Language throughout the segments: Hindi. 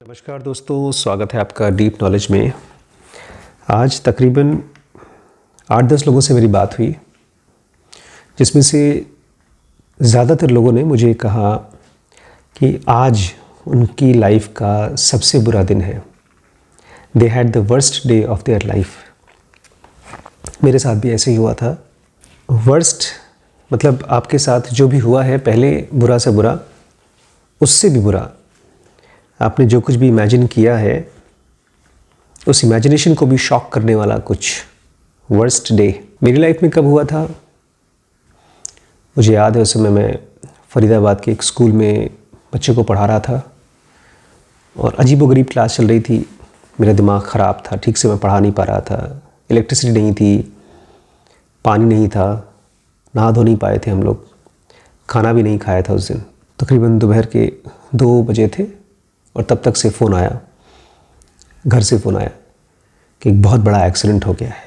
नमस्कार दोस्तों, स्वागत है आपका डीप नॉलेज में। आज तकरीबन 8-10 लोगों से मेरी बात हुई, जिसमें से ज़्यादातर लोगों ने मुझे कहा कि आज उनकी लाइफ का सबसे बुरा दिन है। They had the worst day of their life. मेरे साथ भी ऐसे ही हुआ था। वर्स्ट मतलब आपके साथ जो भी हुआ है, पहले बुरा से बुरा, उससे भी बुरा, आपने जो कुछ भी इमेजिन किया है, उस इमेजिनेशन को भी शॉक करने वाला कुछ वर्स्ट डे मेरी लाइफ में कब हुआ था। मुझे याद है, उस समय मैं फरीदाबाद के एक स्कूल में बच्चों को पढ़ा रहा था और अजीबोगरीब क्लास चल रही थी। मेरा दिमाग ख़राब था, ठीक से मैं पढ़ा नहीं पा रहा था। इलेक्ट्रिसिटी नहीं थी, पानी नहीं था, नहा धो नहीं पाए थे हम लोग, खाना भी नहीं खाया था उस दिन। तकरीबन दोपहर के 2 बजे थे और तब तक से फ़ोन आया, घर से फ़ोन आया कि एक बहुत बड़ा एक्सीडेंट हो गया है,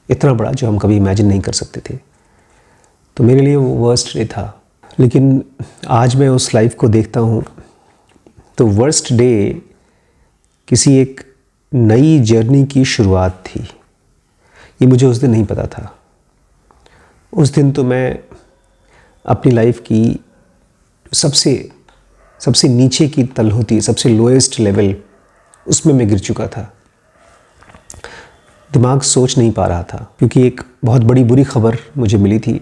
इतना बड़ा जो हम कभी इमेजिन नहीं कर सकते थे। तो मेरे लिए वो वर्स्ट डे था। लेकिन आज मैं उस लाइफ को देखता हूँ तो वर्स्ट डे किसी एक नई जर्नी की शुरुआत थी। ये मुझे उस दिन नहीं पता था। उस दिन तो मैं अपनी लाइफ की सबसे नीचे की तल होती, सबसे लोएस्ट लेवल, उसमें मैं गिर चुका था। दिमाग सोच नहीं पा रहा था, क्योंकि एक बहुत बड़ी बुरी खबर मुझे मिली थी,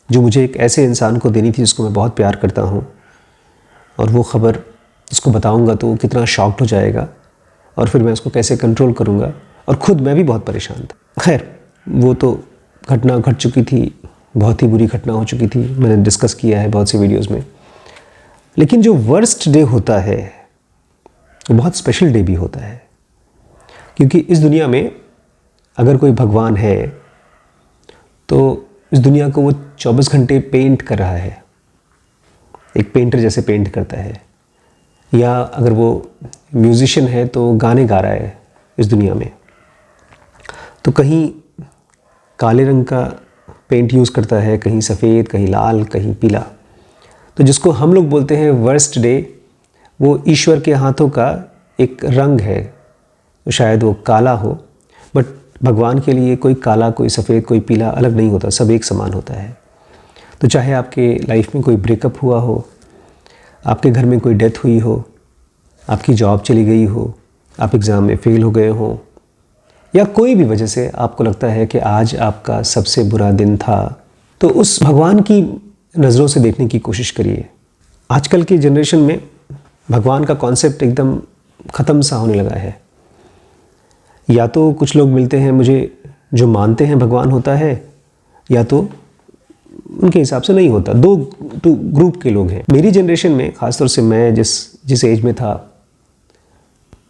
जो मुझे एक ऐसे इंसान को देनी थी जिसको मैं बहुत प्यार करता हूँ। और वो खबर उसको बताऊँगा तो वो कितना शॉक्ड हो जाएगा, और फिर मैं उसको कैसे कंट्रोल करूँगा। और ख़ुद मैं भी बहुत परेशान था। खैर, वो तो घटना घट चुकी थी, बहुत ही बुरी घटना हो चुकी थी, मैंने डिस्कस किया है बहुत सी वीडियोज़ में। लेकिन जो वर्स्ट डे होता है वो बहुत स्पेशल डे भी होता है, क्योंकि इस दुनिया में अगर कोई भगवान है तो इस दुनिया को वो 24 घंटे पेंट कर रहा है, एक पेंटर जैसे पेंट करता है। या अगर वो म्यूज़िशियन है तो गाने गा रहा है इस दुनिया में, तो कहीं काले रंग का पेंट यूज़ करता है, कहीं सफ़ेद, कहीं लाल, कहीं पीला। तो जिसको हम लोग बोलते हैं वर्स्ट डे, वो ईश्वर के हाथों का एक रंग है, तो शायद वो काला हो, बट भगवान के लिए कोई काला, कोई सफ़ेद, कोई पीला अलग नहीं होता, सब एक समान होता है। तो चाहे आपके लाइफ में कोई ब्रेकअप हुआ हो, आपके घर में कोई डेथ हुई हो, आपकी जॉब चली गई हो, आप एग्ज़ाम में फ़ेल हो गए हो, या कोई भी वजह से आपको लगता है कि आज आपका सबसे बुरा दिन था, तो उस भगवान की नज़रों से देखने की कोशिश करिए। आजकल की जनरेशन में भगवान का कॉन्सेप्ट एकदम ख़त्म सा होने लगा है। या तो कुछ लोग मिलते हैं मुझे जो मानते हैं भगवान होता है, या तो उनके हिसाब से नहीं होता। दो ग्रुप के लोग हैं। मेरी जनरेशन में, ख़ासतौर से मैं जिस एज में था,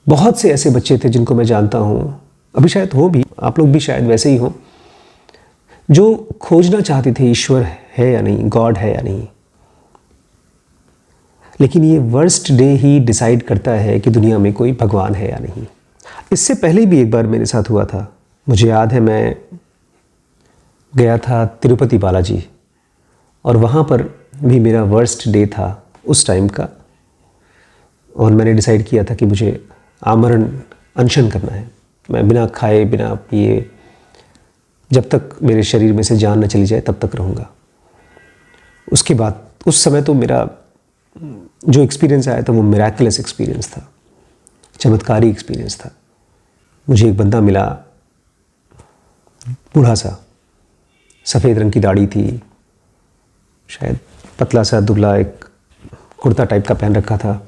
बहुत से ऐसे बच्चे थे जिनको मैं जानता हूँ, अभी शायद हो भी, आप लोग भी शायद वैसे ही हों, जो खोजना चाहते थे ईश्वर है या नहीं, गॉड है या नहीं। लेकिन ये वर्स्ट डे ही डिसाइड करता है कि दुनिया में कोई भगवान है या नहीं। इससे पहले भी एक बार मेरे साथ हुआ था। मुझे याद है, मैं गया था तिरुपति बालाजी, और वहाँ पर भी मेरा वर्स्ट डे था उस टाइम का। और मैंने डिसाइड किया था कि मुझे आमरण अनशन करना है। मैं बिना खाए, बिना पिए, जब तक मेरे शरीर में से जान न चली जाए तब तक रहूँगा। उसके बाद उस समय तो मेरा जो एक्सपीरियंस आया था वो मिराकुलस एक्सपीरियंस था, चमत्कारी एक्सपीरियंस था। मुझे एक बंदा मिला, बूढ़ा सा, सफ़ेद रंग की दाढ़ी थी, शायद पतला सा दुबला, एक कुर्ता टाइप का पहन रखा था।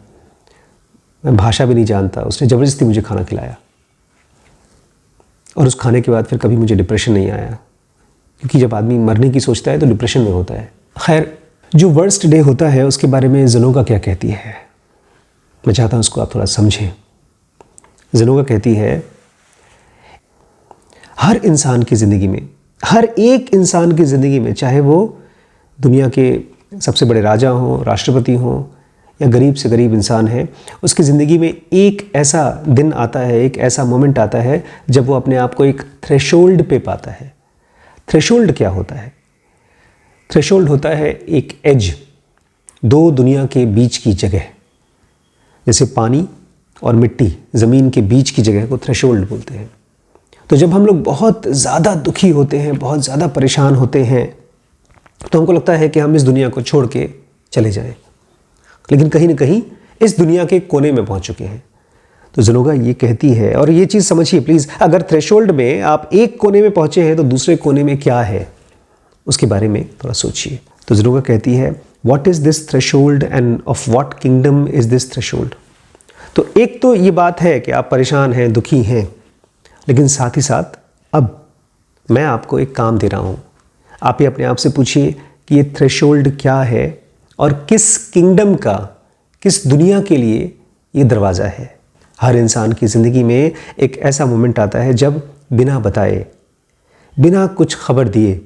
मैं भाषा भी नहीं जानता। उसने ज़बरदस्ती मुझे खाना खिलाया, और उस खाने के बाद फिर कभी मुझे डिप्रेशन नहीं आया, क्योंकि जब आदमी मरने की सोचता है तो डिप्रेशन में होता है। खैर, जो वर्स्ट डे होता है उसके बारे में ज़नोगा क्या कहती है, मैं चाहता हूँ उसको आप थोड़ा समझें। ज़नोगा कहती है, हर इंसान की ज़िंदगी में, हर एक इंसान की ज़िंदगी में, चाहे वो दुनिया के सबसे बड़े राजा हों, राष्ट्रपति हों, या गरीब से गरीब इंसान है, उसकी ज़िंदगी में एक ऐसा दिन आता है, एक ऐसा मोमेंट आता है जब वो अपने आप को एक थ्रेशोल्ड पे पाता है। थ्रेशोल्ड क्या होता है? थ्रेशोल्ड होता है एक एज, दो दुनिया के बीच की जगह। जैसे पानी और मिट्टी, ज़मीन के बीच की जगह को थ्रेशोल्ड बोलते हैं। तो जब हम लोग बहुत ज़्यादा दुखी होते हैं, बहुत ज़्यादा परेशान होते हैं, तो हमको लगता है कि हम इस दुनिया को छोड़ के चले जाएं, लेकिन कहीं ना कहीं इस दुनिया के कोने में पहुंच चुके हैं। तो ज़नोगा ये कहती है, और ये चीज़ समझिए प्लीज़, अगर थ्रेशोल्ड में आप एक कोने में पहुंचे हैं तो दूसरे कोने में क्या है उसके बारे में थोड़ा सोचिए। तो ज़नोगा कहती है, what is this threshold end of what kingdom is this threshold. तो एक तो ये बात है कि आप परेशान हैं, दुखी हैं, लेकिन साथ ही साथ अब मैं आपको एक काम दे रहा हूँ। आप ये अपने आप से पूछिए कि ये थ्रेशोल्ड क्या है और किस किंगडम का, किस दुनिया के लिए ये दरवाज़ा है। हर इंसान की ज़िंदगी में एक ऐसा मोमेंट आता है जब बिना बताए, बिना कुछ खबर दिए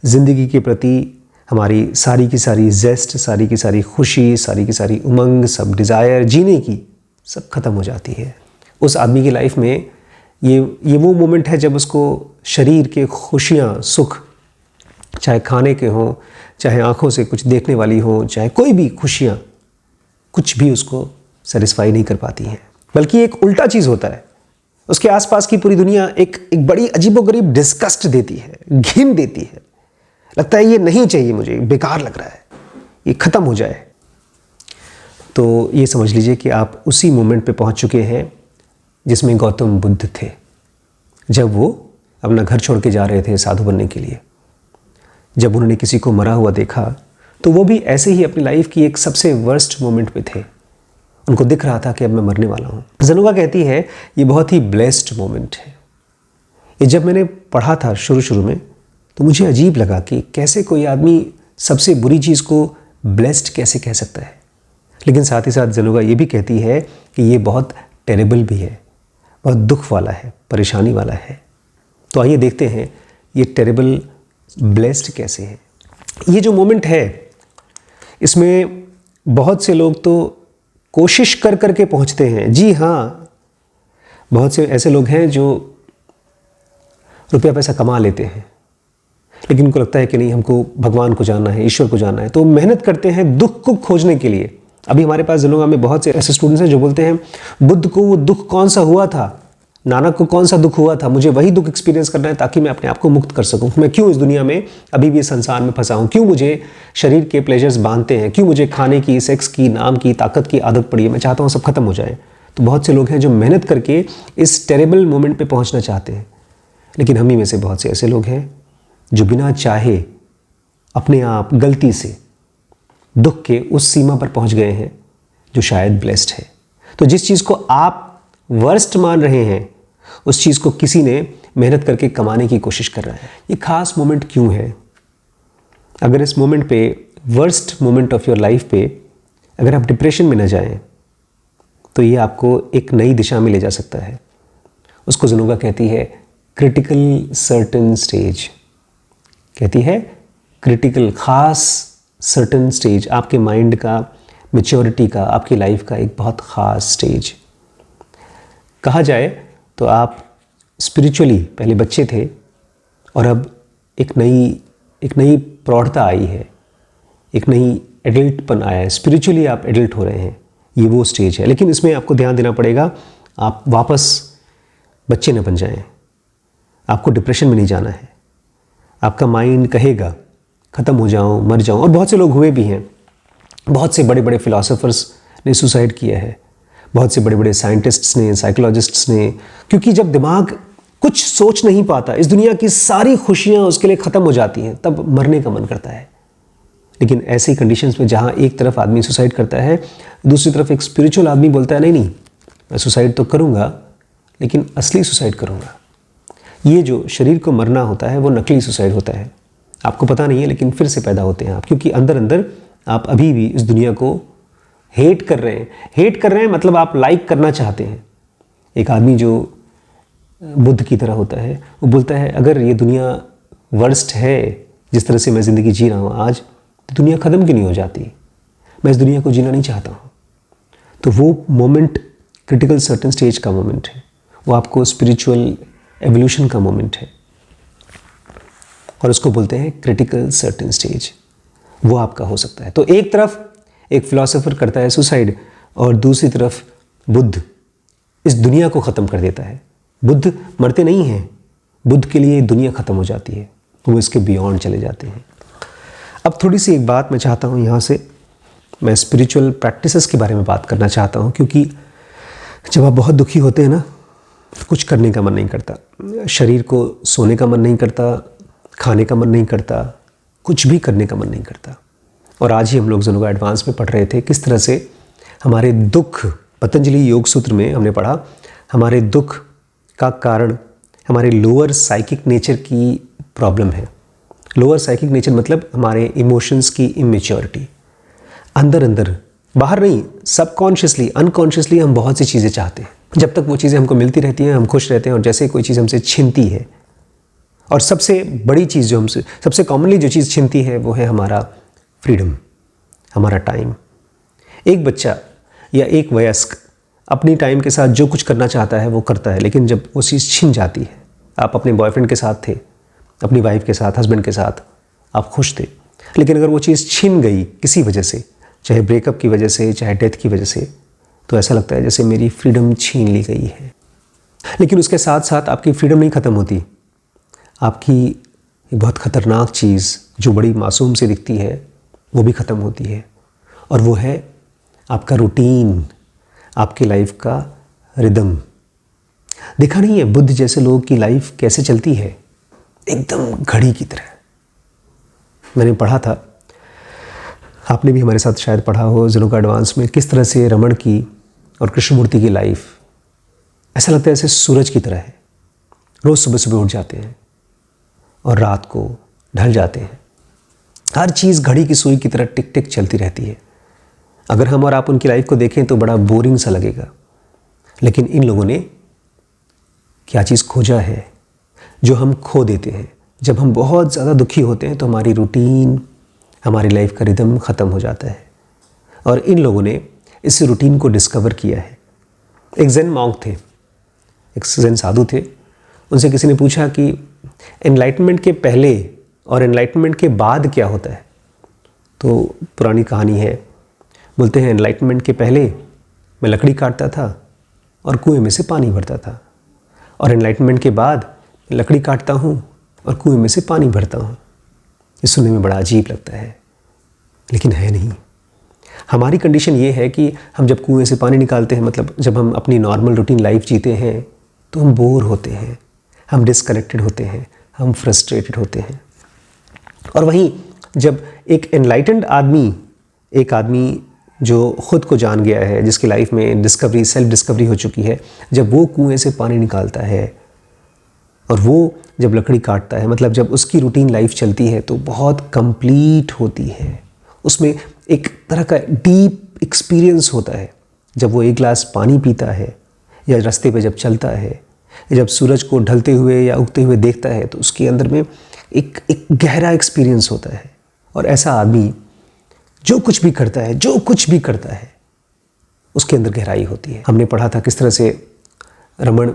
ज़िंदगी के प्रति हमारी सारी की सारी जेस्ट, सारी की सारी खुशी, सारी की सारी उमंग, सब डिज़ायर जीने की, सब ख़त्म हो जाती है। उस आदमी की लाइफ में ये वो मोमेंट है जब उसको शरीर के खुशियाँ, सुख, चाहे खाने के हों, चाहे आँखों से कुछ देखने वाली हों, चाहे कोई भी खुशियाँ, कुछ भी उसको सेटिस्फाई नहीं कर पाती हैं, बल्कि एक उल्टा चीज़ होता है। उसके आसपास की पूरी दुनिया एक बड़ी अजीबोगरीब डिस्गस्ट देती है, घिन देती है। लगता है ये नहीं चाहिए मुझे, बेकार लग रहा है, ये ख़त्म हो जाए। तो ये समझ लीजिए कि आप उसी मोमेंट पे पहुंच चुके हैं जिसमें गौतम बुद्ध थे, जब वो अपना घर छोड़ के जा रहे थे साधु बनने के लिए। जब उन्होंने किसी को मरा हुआ देखा तो वो भी ऐसे ही अपनी लाइफ की एक सबसे वर्स्ट मोमेंट पे थे। उनको दिख रहा था कि अब मैं मरने वाला हूँ। ज़नोगा कहती है ये बहुत ही ब्लेस्ड मोमेंट है। ये जब मैंने पढ़ा था शुरू में तो मुझे अजीब लगा कि कैसे कोई आदमी सबसे बुरी चीज़ को ब्लेस्ड कैसे कह सकता है। लेकिन साथ ही साथ ज़नोगा ये भी कहती है कि ये बहुत टेरेबल भी है, बहुत दुख वाला है, परेशानी वाला है। तो आइए देखते हैं ये टेरेबल ब्लेस्ड कैसे है। ये जो मोमेंट है इसमें बहुत से लोग तो कोशिश कर कर के पहुँचते हैं। जी हाँ, बहुत से ऐसे लोग हैं जो रुपया पैसा कमा लेते हैं, लेकिन उनको लगता है कि नहीं, हमको भगवान को जानना है, ईश्वर को जानना है, तो मेहनत करते हैं दुख को खोजने के लिए। अभी हमारे पास ज़नोगा में बहुत से ऐसे स्टूडेंट्स हैं जो बोलते हैं बुद्ध को वो दुख कौन सा हुआ था, नानक को कौन सा दुख हुआ था, मुझे वही दुख एक्सपीरियंस करना है ताकि मैं अपने आप को मुक्त कर सकूं। मैं क्यों इस दुनिया में अभी भी इस संसार में फंसा हूं, क्यों मुझे शरीर के प्लेजर्स बांधते हैं, क्यों मुझे खाने की, सेक्स की, नाम की, ताकत की आदत पड़ी है। मैं चाहता हूँ सब खत्म हो जाए। तो बहुत से लोग हैं जो मेहनत करके इस टेरेबल मोमेंट पर पहुँचना चाहते हैं, लेकिन हम ही में से बहुत से ऐसे लोग हैं जो बिना चाहे अपने आप गलती से दुख के उस सीमा पर पहुँच गए हैं जो शायद ब्लेस्ड है। तो जिस चीज़ को आप वर्स्ट मान रहे हैं उस चीज़ को किसी ने मेहनत करके कमाने की कोशिश कर रहा है। ये खास मोमेंट क्यों है? अगर इस मोमेंट पे, worst moment of your life पे, अगर आप डिप्रेशन में न जाएं तो ये आपको एक नई दिशा में ले जा सकता है। उसको ज़नोगा कहती है क्रिटिकल सर्टेन स्टेज। कहती है क्रिटिकल, खास, सर्टेन स्टेज, आपके माइंड का, मैच्योरिटी का, आपकी लाइफ का एक बहुत ख़ास स्टेज। कहा जाए तो आप स्पिरिचुअली पहले बच्चे थे और अब एक नई प्रौढ़ता आई है, एक नई एडल्टपन आया है, स्पिरिचुअली आप एडल्ट हो रहे हैं। ये वो स्टेज है, लेकिन इसमें आपको ध्यान देना पड़ेगा, आप वापस बच्चे न बन जाएं। आपको डिप्रेशन में नहीं जाना है। आपका माइंड कहेगा ख़त्म हो जाऊं, मर जाऊं, और बहुत से लोग हुए भी हैं। बहुत से बड़े बड़े फिलोसोफर्स ने सुसाइड किया है, बहुत से बड़े बड़े साइंटिस्ट्स ने, साइकोलॉजिस्ट्स ने, क्योंकि जब दिमाग कुछ सोच नहीं पाता, इस दुनिया की सारी खुशियां उसके लिए ख़त्म हो जाती हैं, तब मरने का मन करता है। लेकिन ऐसी कंडीशंस में जहां एक तरफ आदमी सुसाइड करता है, दूसरी तरफ एक स्पिरिचुअल आदमी बोलता है नहीं, मैं सुसाइड तो करूँगा लेकिन असली सुसाइड करूँगा। ये जो शरीर को मरना होता है वो नकली सुसाइड होता है। आपको पता नहीं है, लेकिन फिर से पैदा होते हैं आप, क्योंकि अंदर अंदर आप अभी भी इस दुनिया को हेट कर रहे हैं। हेट कर रहे हैं मतलब आप लाइक करना चाहते हैं। एक आदमी जो बुद्ध की तरह होता है वो बोलता है अगर ये दुनिया वर्स्ट है, जिस तरह से मैं ज़िंदगी जी रहा हूँ आज, तो दुनिया ख़त्म क्यों नहीं हो जाती? मैं इस दुनिया को जीना नहीं चाहता हूँ। तो वो मोमेंट क्रिटिकल सर्टेन स्टेज का मोमेंट है, वो आपको स्पिरिचुअल एवोल्यूशन का मोमेंट है, और उसको बोलते हैं क्रिटिकल सर्टेन स्टेज। वो आपका हो सकता है। तो एक तरफ एक फिलोसोफर करता है सुसाइड और दूसरी तरफ बुद्ध इस दुनिया को ख़त्म कर देता है। बुद्ध मरते नहीं हैं, बुद्ध के लिए दुनिया ख़त्म हो जाती है, वो इसके बियॉन्ड चले जाते हैं। अब थोड़ी सी एक बात मैं चाहता हूँ यहाँ से, मैं स्पिरिचुअल प्रैक्टिसेस के बारे में बात करना चाहता हूँ, क्योंकि जब आप बहुत दुखी होते हैं ना, तो कुछ करने का मन नहीं करता, शरीर को सोने का मन नहीं करता, खाने का मन नहीं करता, कुछ भी करने का मन नहीं करता। और आज ही हम लोग ज़ेनोगा एडवांस में पढ़ रहे थे किस तरह से हमारे दुख, पतंजलि योग सूत्र में हमने पढ़ा, हमारे दुख का कारण हमारे लोअर साइकिक नेचर की प्रॉब्लम है। लोअर साइकिक नेचर मतलब हमारे इमोशंस की इमेच्योरिटी। अंदर अंदर, बाहर नहीं, सबकॉन्शियसली, अनकॉन्शियसली हम बहुत सी चीज़ें चाहते हैं। जब तक वो चीज़ें हमको मिलती रहती हैं हम खुश रहते हैं, और जैसे कोई चीज़ हमसे छिनती है, और सबसे बड़ी चीज़ जो हमसे सबसे कॉमनली जो चीज़ छिनती है वो है हमारा फ्रीडम, हमारा टाइम। एक बच्चा या एक वयस्क अपनी टाइम के साथ जो कुछ करना चाहता है वो करता है, लेकिन जब वो चीज़ छिन जाती है, आप अपने बॉयफ्रेंड के साथ थे, अपनी वाइफ के साथ, हस्बैंड के साथ आप खुश थे, लेकिन अगर वो चीज़ छिन गई किसी वजह से, चाहे ब्रेकअप की वजह से, चाहे डेथ की वजह से, तो ऐसा लगता है जैसे मेरी फ्रीडम छीन ली गई है। लेकिन उसके साथ साथ आपकी फ्रीडम नहीं ख़त्म होती, आपकी एक बहुत ख़तरनाक चीज़ जो बड़ी मासूम सी दिखती है वो भी ख़त्म होती है, और वो है आपका रूटीन, आपकी लाइफ का रिदम। देखा नहीं है बुद्ध जैसे लोगों की लाइफ कैसे चलती है, एकदम घड़ी की तरह। मैंने पढ़ा था, आपने भी हमारे साथ शायद पढ़ा हो ज़ेनोगा एडवांस में, किस तरह से रमण की और कृष्णमूर्ति की लाइफ ऐसा लगता है जैसे सूरज की तरह है। रोज़ सुबह सुबह उठ जाते हैं और रात को ढल जाते हैं। हर चीज़ घड़ी की सुई की तरह टिक टिक चलती रहती है। अगर हम और आप उनकी लाइफ को देखें तो बड़ा बोरिंग सा लगेगा, लेकिन इन लोगों ने क्या चीज़ खोजा है जो हम खो देते हैं। जब हम बहुत ज़्यादा दुखी होते हैं तो हमारी रूटीन, हमारी लाइफ का रिदम ख़त्म हो जाता है, और इन लोगों ने इस रूटीन को डिस्कवर किया है। एक ज़ेन मॉन्क थे, एक ज़ेन साधु थे, उनसे किसी ने पूछा कि एनलाइटमेंट के पहले और एनलाइटमेंट के बाद क्या होता है। तो पुरानी कहानी है, बोलते हैं एनलाइटमेंट के पहले मैं लकड़ी काटता था और कुएं में से पानी भरता था, और एनलाइटमेंट के बाद लकड़ी काटता हूँ और कुएं में से पानी भरता हूँ। ये सुनने में बड़ा अजीब लगता है, लेकिन है नहीं। हमारी कंडीशन ये है कि हम जब कुएं से पानी निकालते हैं, मतलब जब हम अपनी नॉर्मल रूटीन लाइफ जीते हैं, तो हम बोर होते हैं, हम डिसकनेक्टेड होते हैं, हम फ्रस्ट्रेटेड होते हैं। और वहीं जब एक एनलाइटेंड आदमी, एक आदमी जो खुद को जान गया है, जिसकी लाइफ में डिस्कवरी, सेल्फ डिस्कवरी हो चुकी है, जब वो कुएं से पानी निकालता है और वो जब लकड़ी काटता है, मतलब जब उसकी रूटीन लाइफ चलती है, तो बहुत कंप्लीट होती है। उसमें एक तरह का डीप एक्सपीरियंस होता है। जब वो एक गिलास पानी पीता है, या रास्ते पे जब चलता है, या जब सूरज को ढलते हुए या उगते हुए देखता है, तो उसके अंदर में एक गहरा एक्सपीरियंस होता है। और ऐसा आदमी जो कुछ भी करता है, जो कुछ भी करता है, उसके अंदर गहराई होती है। हमने पढ़ा था किस तरह से रमण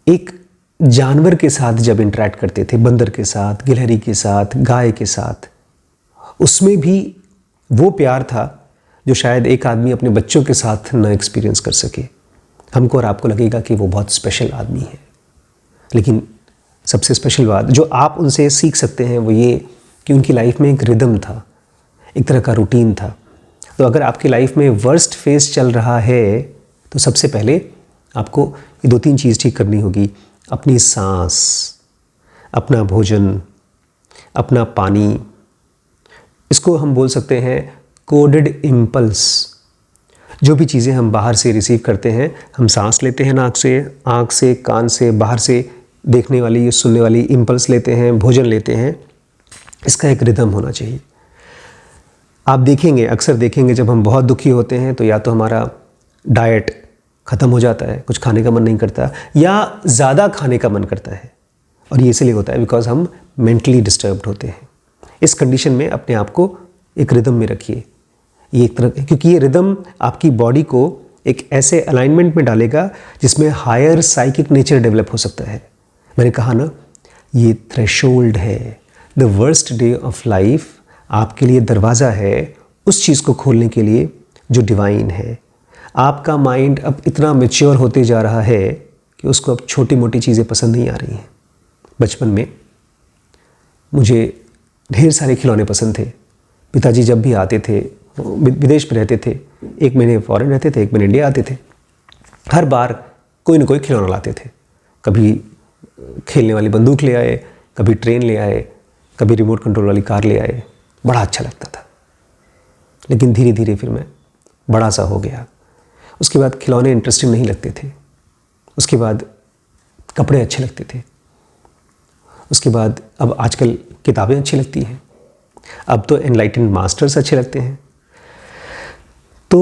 एक जानवर के साथ जब इंटरेक्ट करते थे, बंदर के साथ, गिलहरी के साथ, गाय के साथ, उसमें भी वो प्यार था जो शायद एक आदमी अपने बच्चों के साथ न एक्सपीरियंस कर सके। हमको और आपको लगेगा कि वो बहुत स्पेशल आदमी है, लेकिन सबसे स्पेशल बात जो आप उनसे सीख सकते हैं वो ये कि उनकी लाइफ में एक रिदम था, एक तरह का रूटीन था। तो अगर आपकी लाइफ में वर्स्ट फेज चल रहा है, तो सबसे पहले आपको ये 2-3 चीज़ ठीक करनी होगी। अपनी सांस, अपना भोजन, अपना पानी, इसको हम बोल सकते हैं कोडेड इम्पल्स। जो भी चीज़ें हम बाहर से रिसीव करते हैं, हम सांस लेते हैं नाक से, आँख से, कान से, बाहर से देखने वाली, सुनने वाली इम्पल्स लेते हैं, भोजन लेते हैं, इसका एक रिदम होना चाहिए। आप देखेंगे, अक्सर देखेंगे, जब हम बहुत दुखी होते हैं तो या तो हमारा डाइट ख़त्म हो जाता है, कुछ खाने का मन नहीं करता, या ज़्यादा खाने का मन करता है। और ये इसलिए होता है बिकॉज हम मेंटली डिस्टर्ब्ड होते हैं। इस कंडीशन में अपने आप को एक रिदम में रखिए। ये एक तरह, क्योंकि ये रिदम आपकी बॉडी को एक ऐसे अलाइनमेंट में डालेगा जिसमें हायर साइकिक नेचर डेवलप हो सकता है। मैंने कहा ना, ये थ्रेशोल्ड है। The worst day of life आपके लिए दरवाज़ा है उस चीज़ को खोलने के लिए जो डिवाइन है। आपका माइंड अब इतना मैच्योर होते जा रहा है कि उसको अब छोटी मोटी चीज़ें पसंद नहीं आ रही हैं। बचपन में मुझे ढेर सारे खिलौने पसंद थे। पिताजी जब भी आते थे, विदेश में रहते थे, 1 महीने फॉरेन रहते थे, 1 महीने इंडिया आते थे, हर बार कोई ना कोई खिलौना लाते थे। कभी खेलने वाली बंदूक ले आए, कभी ट्रेन ले आए, कभी रिमोट कंट्रोल वाली कार ले आए। बड़ा अच्छा लगता था। लेकिन धीरे धीरे फिर मैं बड़ा सा हो गया। उसके बाद खिलौने इंटरेस्टिंग नहीं लगते थे। उसके बाद कपड़े अच्छे लगते थे। उसके बाद अब आजकल किताबें अच्छी लगती हैं। अब तो एनलाइटेंड मास्टर्स अच्छे लगते हैं। तो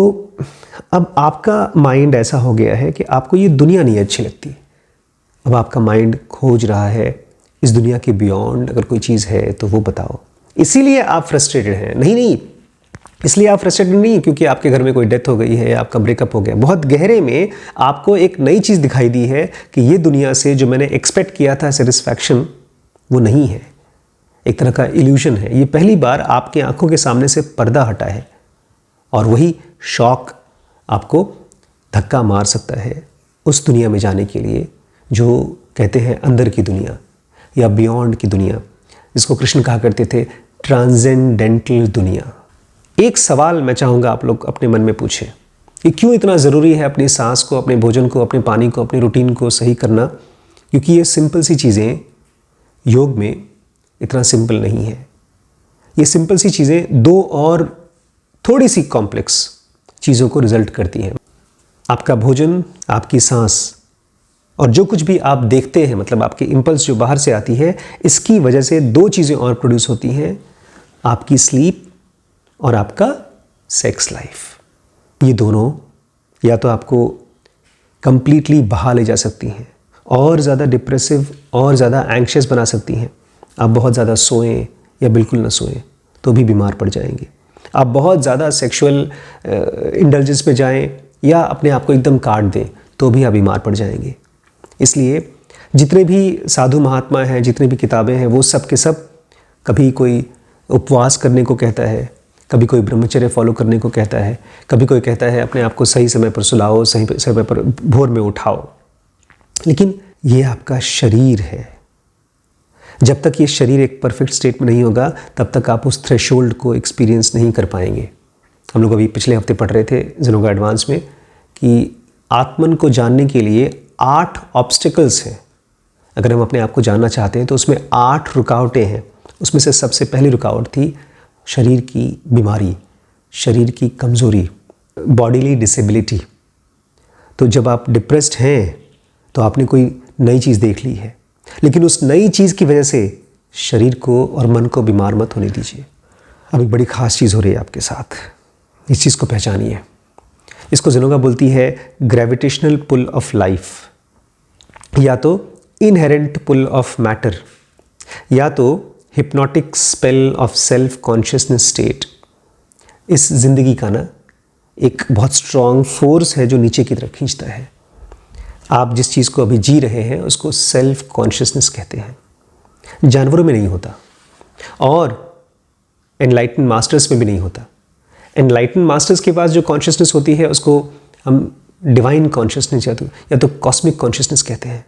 अब आपका माइंड ऐसा हो गया है कि आपको ये दुनिया नहीं अच्छी लगती। अब आपका माइंड खोज रहा है इस दुनिया के बियॉन्ड अगर कोई चीज़ है तो वो बताओ। इसीलिए आप फ्रस्ट्रेटेड हैं। नहीं, इसलिए आप फ्रस्ट्रेटेड नहीं क्योंकि आपके घर में कोई डेथ हो गई है या आपका ब्रेकअप हो गया। बहुत गहरे में आपको एक नई चीज़ दिखाई दी है कि ये दुनिया से जो मैंने एक्सपेक्ट किया था सेटिस्फैक्शन, वो नहीं है। एक तरह का इल्यूशन है। ये पहली बार आपकी आंखों के सामने से पर्दा हटा है और वही शॉक आपको धक्का मार सकता है उस दुनिया में जाने के लिए जो कहते हैं अंदर की दुनिया या बियॉन्ड की दुनिया, जिसको कृष्ण कहा करते थे ट्रांसेंडेंटल दुनिया। एक सवाल मैं चाहूँगा आप लोग अपने मन में पूछें कि क्यों इतना ज़रूरी है अपनी सांस को, अपने भोजन को, अपने पानी को, अपनी रूटीन को सही करना। क्योंकि ये सिंपल सी चीज़ें योग में इतना सिंपल नहीं है। ये सिंपल सी चीज़ें 2 और थोड़ी सी कॉम्प्लेक्स चीज़ों को रिजल्ट करती हैं। आपका भोजन, आपकी सांस और जो कुछ भी आप देखते हैं, मतलब आपकी इम्पल्स जो बाहर से आती है, इसकी वजह से 2 चीज़ें और प्रोड्यूस होती हैं, आपकी स्लीप और आपका सेक्स लाइफ। ये दोनों या तो आपको कंप्लीटली बहा ले जा सकती हैं और ज़्यादा डिप्रेसिव और ज़्यादा एंग्शियस बना सकती हैं। आप बहुत ज़्यादा सोएं या बिल्कुल ना सोएं तो भी बीमार पड़ जाएंगे। आप बहुत ज़्यादा सेक्सुअल इंडल्जेंस में जाएं या अपने आप को एकदम काट दें तो भी आप बीमार पड़ जाएंगे। इसलिए जितने भी साधु महात्मा हैं, जितनी भी किताबें हैं, वो सब के सब कभी कोई उपवास करने को कहता है, कभी कोई ब्रह्मचर्य फॉलो करने को कहता है, कभी कोई कहता है अपने आप को सही समय पर सुलाओ, सही समय पर भोर में उठाओ। लेकिन ये आपका शरीर है। जब तक ये शरीर एक परफेक्ट स्टेट में नहीं होगा तब तक आप उस थ्रेशोल्ड को एक्सपीरियंस नहीं कर पाएंगे। हम लोग अभी पिछले हफ्ते पढ़ रहे थे ज़ेनोगा एडवांस में कि आत्मन को जानने के लिए 8 ऑब्स्टिकल्स हैं। अगर हम अपने आप को जानना चाहते हैं तो उसमें 8 रुकावटें हैं। उसमें से सबसे पहली रुकावट थी शरीर की बीमारी, शरीर की कमज़ोरी, बॉडीली डिसेबिलिटी। तो जब आप डिप्रेस्ड हैं तो आपने कोई नई चीज़ देख ली है, लेकिन उस नई चीज़ की वजह से शरीर को और मन को बीमार मत होने दीजिए। अब एक बड़ी ख़ास चीज़ हो रही है आपके साथ, इस चीज़ को पहचानिए। इसको ज़ेनोगा बोलती है ग्रेविटेशनल पुल ऑफ लाइफ, या तो इनहेरेंट पुल ऑफ मैटर, या तो hypnotic spell of self consciousness state. इस ज़िंदगी का ना एक बहुत स्ट्रॉन्ग फोर्स है जो नीचे की तरफ खींचता है। आप जिस चीज़ को अभी जी रहे हैं उसको सेल्फ कॉन्शियसनेस कहते हैं। जानवरों में नहीं होता और एनलाइटेंड मास्टर्स में भी नहीं होता। एनलाइटेंड मास्टर्स के पास जो कॉन्शियसनेस होती है उसको हम डिवाइन कॉन्शियसनेस या तो कॉस्मिक कॉन्शियसनेस कहते हैं।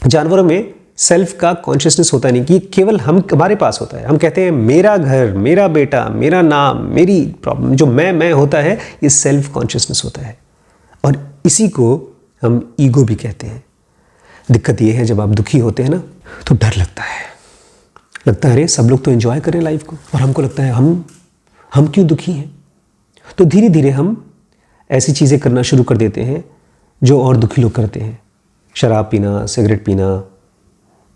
जानवरों में सेल्फ का कॉन्शियसनेस होता नहीं कि केवल हमारे पास होता है। हम कहते हैं मेरा घर, मेरा बेटा, मेरा नाम, मेरी प्रॉब्लम, जो मैं होता है, ये सेल्फ कॉन्शियसनेस होता है और इसी को हम ईगो भी कहते हैं। दिक्कत ये है जब आप दुखी होते हैं ना तो डर लगता है अरे सब लोग तो एंजॉय करें लाइफ को और हमको लगता है हम क्यों दुखी हैं। तो धीरे धीरे हम ऐसी चीज़ें करना शुरू कर देते हैं जो और दुखी लोग करते हैं। शराब पीना, सिगरेट पीना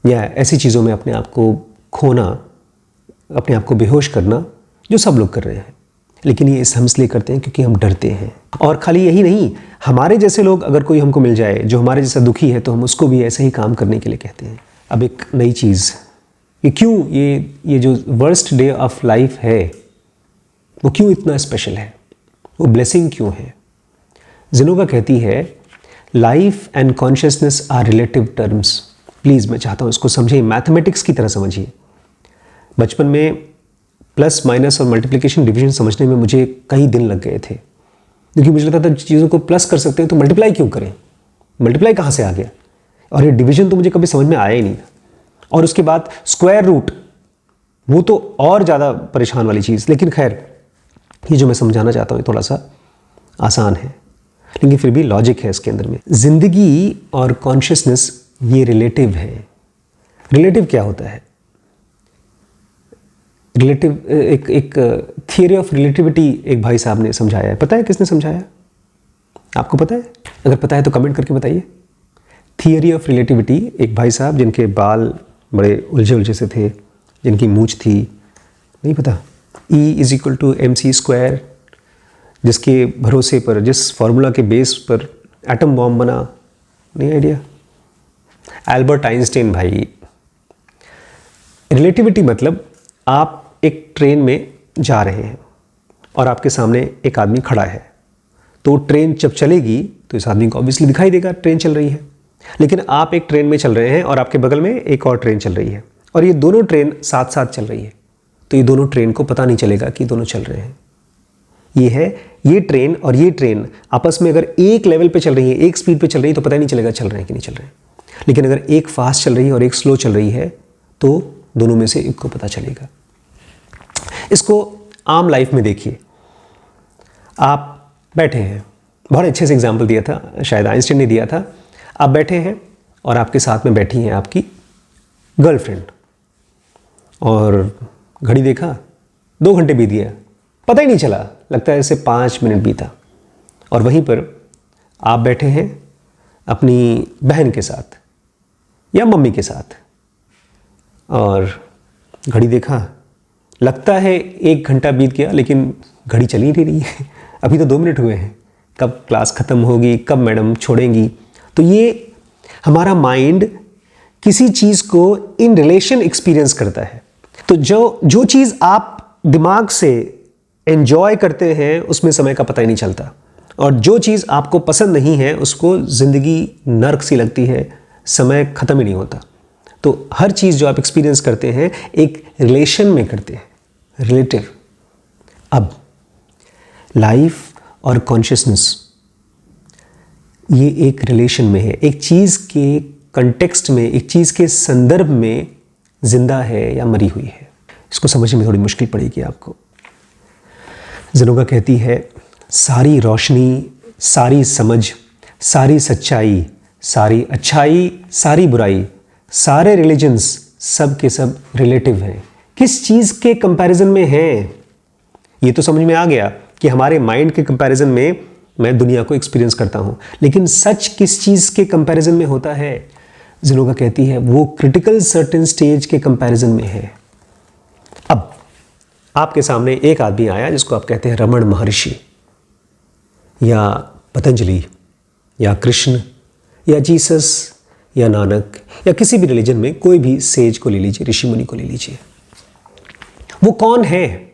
या ऐसी चीज़ों में अपने आप को खोना, अपने आप को बेहोश करना, जो सब लोग कर रहे हैं। लेकिन ये हम इसलिए करते हैं क्योंकि हम डरते हैं। और खाली यही नहीं, हमारे जैसे लोग अगर कोई हमको मिल जाए जो हमारे जैसा दुखी है तो हम उसको भी ऐसे ही काम करने के लिए कहते हैं। अब एक नई चीज़, ये क्यों ये जो वर्स्ट डे ऑफ लाइफ है वो क्यों इतना स्पेशल है, वो ब्लेसिंग क्यों है। ज़ेनोगा कहती है life and consciousness are relative terms. Please मैं चाहता हूँ इसको समझिए, मैथमेटिक्स की तरह समझिए। बचपन में प्लस माइनस और मल्टीप्लिकेशन डिवीजन समझने में मुझे कई दिन लग गए थे। क्योंकि मुझे लगता था चीज़ों को प्लस कर सकते हैं तो मल्टीप्लाई क्यों करें, मल्टीप्लाई कहाँ से आ गया, और ये डिवीजन तो मुझे कभी समझ में आया ही नहीं। और उसके बाद स्क्वायर रूट, वो तो और ज़्यादा परेशान वाली चीज़। लेकिन खैर, ये जो मैं समझाना चाहता हूँ थोड़ा सा आसान है, लेकिन फिर भी लॉजिक है इसके अंदर में। ज़िंदगी और कॉन्शियसनेस ये रिलेटिव है। रिलेटिव क्या होता है? रिलेटिव एक थियरी ऑफ रिलेटिविटी एक भाई साहब ने समझाया है। पता है किसने समझाया? आपको पता है? अगर पता है तो कमेंट करके बताइए। थियरी ऑफ रिलेटिविटी एक भाई साहब जिनके बाल बड़े उलझे उलझे से थे, जिनकी मूंछ थी, नहीं पता? E=mc², जिसके भरोसे पर, जिस फार्मूला के बेस पर एटम बॉम्ब बना, नहीं आइडिया? एल्बर्ट आइंस्टाइन भाई। रिलेटिविटी मतलब आप एक ट्रेन में जा रहे हैं और आपके सामने एक आदमी खड़ा है, तो ट्रेन जब चलेगी तो इस आदमी को ऑब्वियसली दिखाई देगा ट्रेन चल रही है। लेकिन आप एक ट्रेन में चल रहे हैं और आपके बगल में एक और ट्रेन चल रही है, और ये दोनों ट्रेन साथ साथ चल रही है, तो ये दोनों ट्रेन को पता नहीं चलेगा कि दोनों चल रहे हैं। ये है, ये ट्रेन और ये ट्रेन आपस में अगर एक लेवल पे चल रही है, एक स्पीड पे चल रही है, तो पता ही नहीं चलेगा चल रहे हैं कि नहीं चल रहे हैं। लेकिन अगर एक फास्ट चल रही है और एक स्लो चल रही है, तो दोनों में से एक को पता चलेगा। इसको आम लाइफ में देखिए। आप बैठे हैं, बहुत अच्छे से एग्जाम्पल दिया था, शायद आइंस्टाइन ने दिया था। आप बैठे हैं और आपके साथ में बैठी हैं आपकी गर्लफ्रेंड, और घड़ी देखा 2 घंटे बीत गया, पता ही नहीं चला, लगता है जैसे 5 मिनट बीता। और वहीं पर आप बैठे हैं अपनी बहन के साथ या मम्मी के साथ, और घड़ी देखा, लगता है 1 घंटा बीत गया, लेकिन घड़ी चली नहीं रही है, अभी तो 2 मिनट हुए हैं, कब क्लास ख़त्म होगी, कब मैडम छोड़ेंगी। तो ये हमारा माइंड किसी चीज़ को इन रिलेशन एक्सपीरियंस करता है। तो जो चीज़ आप दिमाग से एंजॉय करते हैं उसमें समय का पता ही नहीं चलता, और जो चीज़ आपको पसंद नहीं है उसको ज़िंदगी नर्क सी लगती है, समय ख़त्म ही नहीं होता। तो हर चीज़ जो आप एक्सपीरियंस करते हैं एक रिलेशन में करते हैं, रिलेटिव। अब लाइफ और कॉन्शियसनेस ये एक रिलेशन में है, एक चीज़ के कंटेक्स्ट में, एक चीज़ के संदर्भ में जिंदा है या मरी हुई है। इसको समझने में थोड़ी मुश्किल पड़ेगी आपको। ज़नोगा कहती है, सारी रोशनी, सारी समझ, सारी सच्चाई, सारी अच्छाई, सारी बुराई, सारे रिलीजन्स सब के सब रिलेटिव हैं। किस चीज़ के कंपैरिजन में हैं? ये तो समझ में आ गया कि हमारे माइंड के कंपैरिजन में मैं दुनिया को एक्सपीरियंस करता हूँ, लेकिन सच किस चीज़ के कंपैरिजन में होता है? ज़नोगा कहती है वो क्रिटिकल सर्टेन स्टेज के कंपैरिजन में है। अब आपके सामने एक आदमी आया जिसको आप कहते हैं रमण महर्षि या पतंजलि या कृष्ण या जीसस या नानक या किसी भी रिलीजन में कोई भी सेज को ले लीजिए, ऋषि मुनि को ले लीजिए। वो कौन है?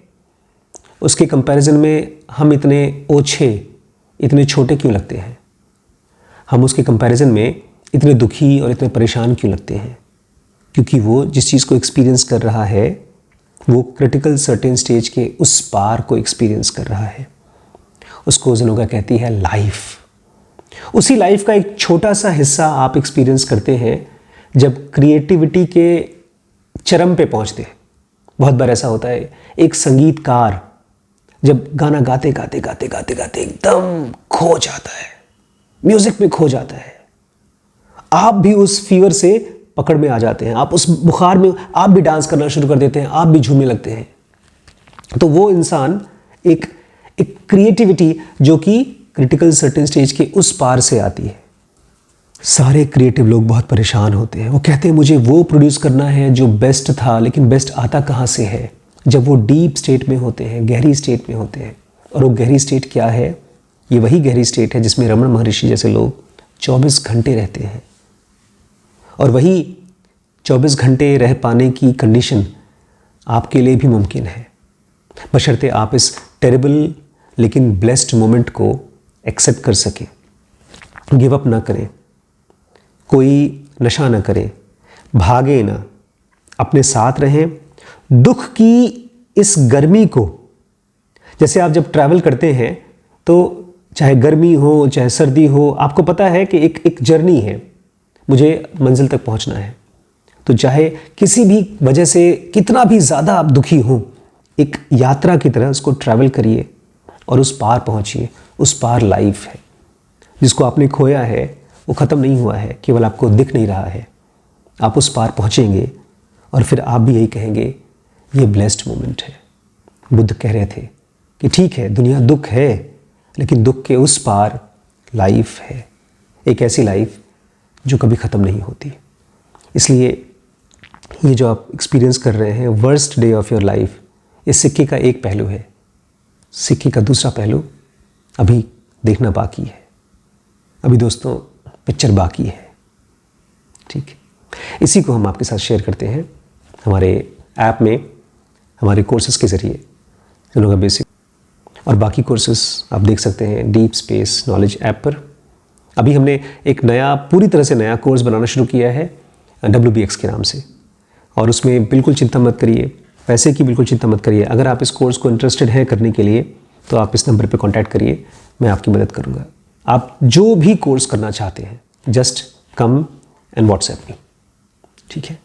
उसके कंपैरिजन में हम इतने ओछे, इतने छोटे क्यों लगते हैं? हम उसके कंपैरिजन में इतने दुखी और इतने परेशान क्यों लगते हैं? क्योंकि वो जिस चीज़ को एक्सपीरियंस कर रहा है वो क्रिटिकल सर्टेन स्टेज के उस पार को एक्सपीरियंस कर रहा है। उसको ज़नोगा कहती है लाइफ। उसी लाइफ का एक छोटा सा हिस्सा आप एक्सपीरियंस करते हैं जब क्रिएटिविटी के चरम पे पहुंचते हैं। बहुत बार ऐसा होता है, एक संगीतकार जब गाना गाते गाते गाते गाते गाते एकदम खो जाता है, म्यूजिक में खो जाता है, आप भी उस फीवर से पकड़ में आ जाते हैं, आप उस बुखार में आप भी डांस करना शुरू कर देते हैं, आप भी झूमने लगते हैं। तो वो इंसान एक क्रिएटिविटी जो कि क्रिटिकल सर्टेन स्टेज के उस पार से आती है। सारे क्रिएटिव लोग बहुत परेशान होते हैं। वो कहते हैं मुझे वो प्रोड्यूस करना है जो बेस्ट था, लेकिन बेस्ट आता कहाँ से है? जब वो डीप स्टेट में होते हैं, गहरी स्टेट में होते हैं। और वो गहरी स्टेट क्या है? ये वही गहरी स्टेट है जिसमें रमण महर्षि जैसे लोग 24 घंटे रहते हैं। और वही 24 घंटे रह पाने की कंडीशन आपके लिए भी मुमकिन है, बशर्ते आप इस टेरिबल लेकिन ब्लेस्ड मोमेंट को एक्सेप्ट कर सकें, गिव अप ना करें, कोई नशा ना करें, भागे ना, अपने साथ रहें। दुख की इस गर्मी को, जैसे आप जब ट्रैवल करते हैं तो चाहे गर्मी हो चाहे सर्दी हो, आपको पता है कि एक जर्नी है, मुझे मंजिल तक पहुंचना है। तो चाहे किसी भी वजह से कितना भी ज़्यादा आप दुखी हो, एक यात्रा की तरह उसको ट्रैवल करिए और उस पार पहुंचिए। उस पार लाइफ है। जिसको आपने खोया है वो ख़त्म नहीं हुआ है, केवल आपको दिख नहीं रहा है। आप उस पार पहुंचेंगे और फिर आप भी यही कहेंगे, ये ब्लेस्ड मोमेंट है। बुद्ध कह रहे थे कि ठीक है, दुनिया दुख है, लेकिन दुख के उस पार लाइफ है, एक ऐसी लाइफ जो कभी ख़त्म नहीं होती। इसलिए ये जो आप एक्सपीरियंस कर रहे हैं, worst day of your life, इस सिक्के का एक पहलू है। सिक्के का दूसरा पहलू अभी देखना बाकी है। अभी दोस्तों पिक्चर बाकी है। ठीक है, इसी को हम आपके साथ शेयर करते हैं हमारे ऐप में, हमारे कोर्सेज के ज़रिए, दोनों का बेसिक और बाकी कोर्सेज आप देख सकते हैं डीप स्पेस नॉलेज ऐप पर। अभी हमने एक नया, पूरी तरह से नया कोर्स बनाना शुरू किया है WBX के नाम से, और उसमें बिल्कुल चिंता मत करिए, पैसे की बिल्कुल चिंता मत करिए। अगर आप इस कोर्स को इंटरेस्टेड हैं करने के लिए तो आप इस नंबर पे कांटेक्ट करिए, मैं आपकी मदद करूँगा। आप जो भी कोर्स करना चाहते हैं, just come and WhatsApp me. ठीक है।